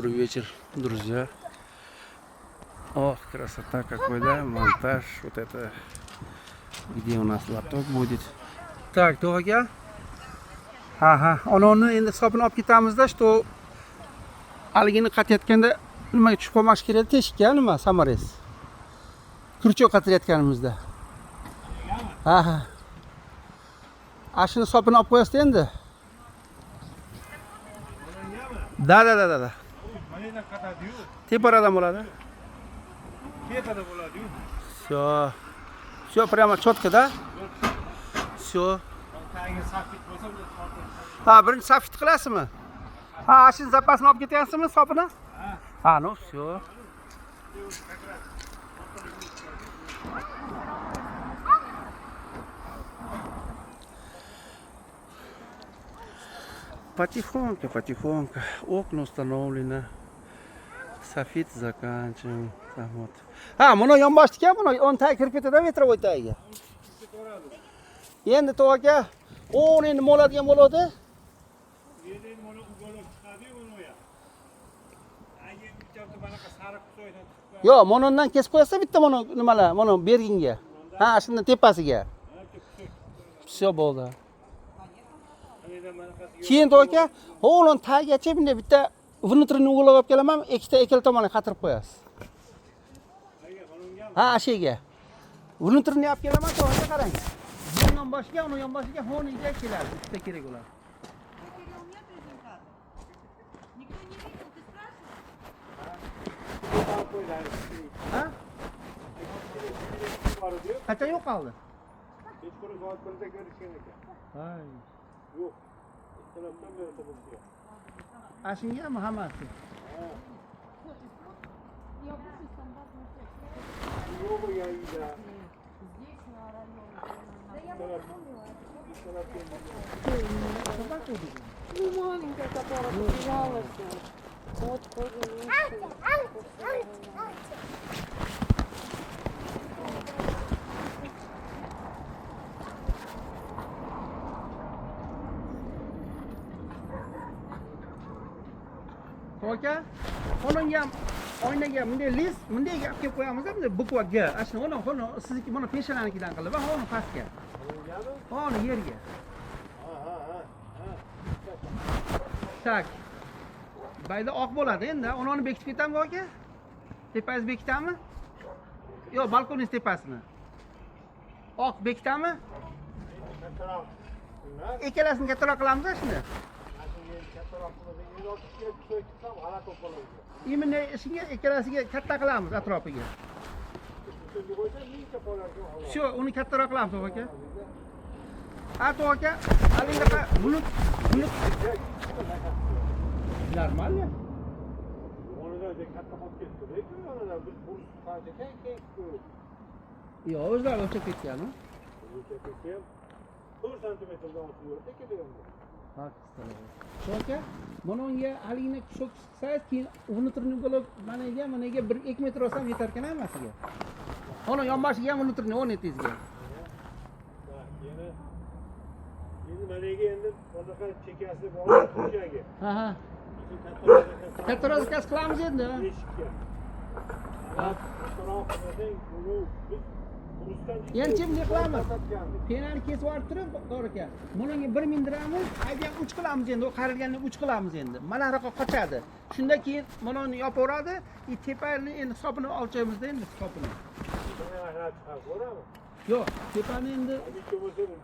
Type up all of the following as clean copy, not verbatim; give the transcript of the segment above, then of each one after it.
Добрый вечер, друзья. Ох, красота какой, да? Монтаж. Вот это. Где у нас лоток будет? Так, to'g'aga. Ha, onani endi hisobini olib ketamizda, что haligini qatayotganda nimaga tushib qolmash kerak teshikka, nima samarez. Kurchok qatayotganimizda. Ha. Ashuni hisobini olib qo'yasiz endi. Da. Mana qatadi-yu. Teparadan bo'ladi. Tepada bo'ladi-yu. Всё, прямо четко, да? Всё. Tagiga safit bo'lsa, Ha, birinchi safit qilasizmi? Ha, ashuni zapasini olib ketyapsizmi, hisobini? Ha, ну всё. Потихоньку. Окна установлены. Софит заканчиваем. Там вот. Buni yonboshdiki, buni 10 ta kirib ketadi vetrovoy tagiga. Endi to'g'aga 10 endi bo'ladigan bo'ladi. Endi mana ugolib chiqadi-yu uni ya. Agi bitta bunaqa sariq qo'ydan chiqib. Yo'q, monondan kesib qo'yasiz bitta mana nimalar, mana berginga. Ha, shundan tepasiga. Всё bo'ldi. Keyin to'g'aga, o'g'lon tagigacha bunday bitta внутренний угол olib kelaman, ikkita tomoniga qatirib qo'yasiz. Ha, ashega. Внутренний olib kelaman, to'g'aga qarang. Bu yonboshiga, uni yonboshiga honiga keladi, bitta kerak bo'ladi. Ha? Qachon yo'qoldi? Kechqurun soat 1da ko'rishgan ekan. Hay. Yo'q. Ikkalasidan beri bo'ldi. Ashingami hammasi? Yo'q, yaida. Ну, маленькая, которая потерялась. Вот кожаный. To'g'aga, onunga ham oynaga bunday lis, bunday olib kelib qo'yamiz, bunday bukvaga. Ashuni uni sizniki mana peshananikidan qilib, va uni pastga. Uni yerga. Tak. Bayda oq bo'ladi endi. Uni bekitib ketamiz aka? Tepangiz bekitami? Yo'q, balkoningiz tepasini. Oq bekitami? Ikkalasini kattaroq qilamiz shuni. Imini ishga ikkalasiga katta qilamiz atrofiga. Shu, uni kattaroq qilamiz aka. Aka, alinga bulut. Normal ya. Yo'q, o'zlari o'chib ketgan-ku. 4 santimetrdan ortiq yo'lda kelgan. Aka, mana unga haligini so'ksangiz, keyin внутренний uголок managa 1-2 metr olsam yetar ekan hammasiga. Ona yonboshiga ham внутренний 10 etizga. Endi managa endi bunaqa chekasi bor joyga. Ha. Kattaroq kas qilamiz endi. Eshikka. Kattaroq qilsang, buni biz Yanchi bunday qilamiz. Penani kesib olib turib, to'g'ri ekan. Bunga 1 mindiramiz, ayda 3 qilamiz endi. O qarilganini 3 qilamiz endi. Mana roqqa qochadi. Shundan keyin mana uni yopaveradi, tepani endi hisobini olchaymiz endi hisobini. Yo'q, tepani endi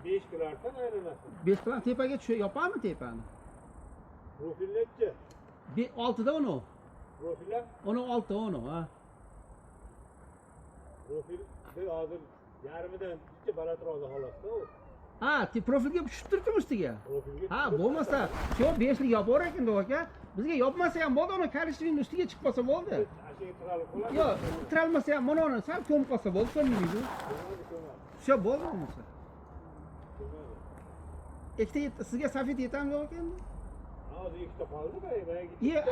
5 qilarsan aylanasi. 5 qilar, tepaga yopamiz tepani. Profilnechi? 6 da uni. Profillar? Uni 6 uni, ha. Profil hozir yarmidan bitta balandroq holatda u. Ha, profilga tushib turibdi ustiga. Profilga. Ha, bo'lmasa, shu 5 lik yopar ekan aka. Bizga yopmasa ham bo'ldi, uni kalishning ustiga chiqib qolsa bo'ldi. Ashiga tiralib qoladi. Yo'q, tiralmasa ham mana uni sal ko'mib qolsa bo'ldi, ko'mmaydi. Shu bo'ldi bo'lmasa. Ikkita sizga safit yetamdi ekan? Hozir ikkita qoldi-ku,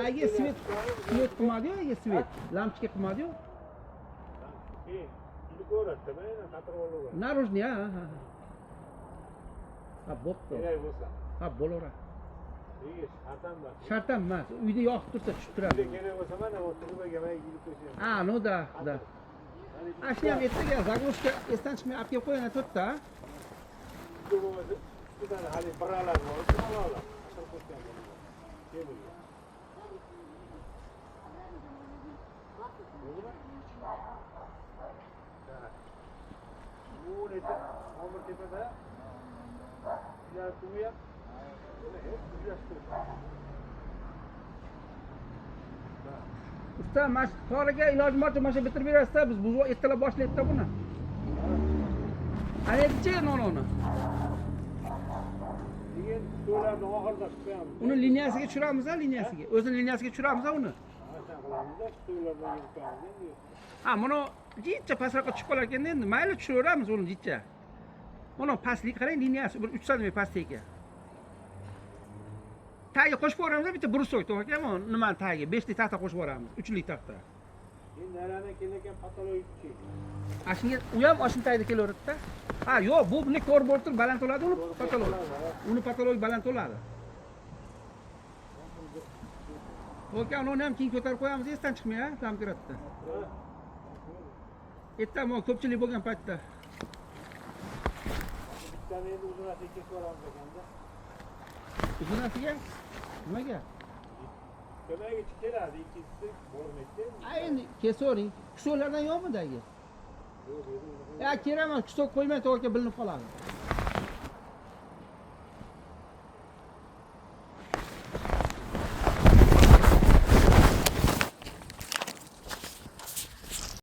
Agi svet qilmadi-yu, agi svet. Lampochka qilmadi-yu. ko'radi, mana qatirib Narujniy, ha. Ha, bo'pti. Kerak bo'lsa. Ha, bo'laveradi. Nega shartam bor? Shart ham emas. Uyda yoqib tursa tushib turadi. Uyda kerak bo'lsa mana bu turbaga mana yigit qo'yishim. Ha, no da. Ashni ham ertaga zagroshka esdan chiqmay olib kelib qo'ying to'rtta. Ustidan hali biralar bor, biralar. Ashar qo'ygan bo'ladi. Kemirga. Bu neta omir tepada. Ya tuya. Buni hep tuzlashtirib. Usta, mana toriga ilojim boricha mana shu bitirib berasiz, biz buzib ertalab boshlaydi buni. Anichi nononi. Degan to'ylarni oxirida qo'yamiz. Uni liniyasiga tushiramiz, liniyasiga. O'zini liniyasiga tushiramiz uni. Qanaqa qilamizda to'ylardan yurib qo'yamiz endi. Ha, buni jicha pastroqqa tushib qolar ekan endi. Mayli tushiraveramiz uni jicha. Mana pastlik qarang, liniyasi bir 3 sm pastligiga. Tagiga qo'shib yuboramiz, bitta brusok to'g'rimi? Nima tagiga 5 lik taxta qo'shib yuboramiz, 3 lik taxta. Endi narani kelayotgan patologik kuchi. Ashunga u ham oshin tagida kelaveradi-da. Ha, yo'q, bu bunday ko'r bo'lib turib baland bo'ladi uni patolog. Uni patolog baland bo'ladi. O'ka, uni ham keyin ko'tarib qo'yamiz, esdan chiqmay, ha, tamkiratda. Ertaga ko'pchilik bo'lgan paytda. Bittani endi uzunasiga kesib yuboramiz ekanda. Uzunasiga nimaga? Ko'magiga keladi, ikkisi bormaydi. Ha, endi kesavering. Kusolardan yo'qmi dagi? Yo'q, yo'q. Ya, kerak emas, kusok qo'ymay to'g'ri bilinib qoladi.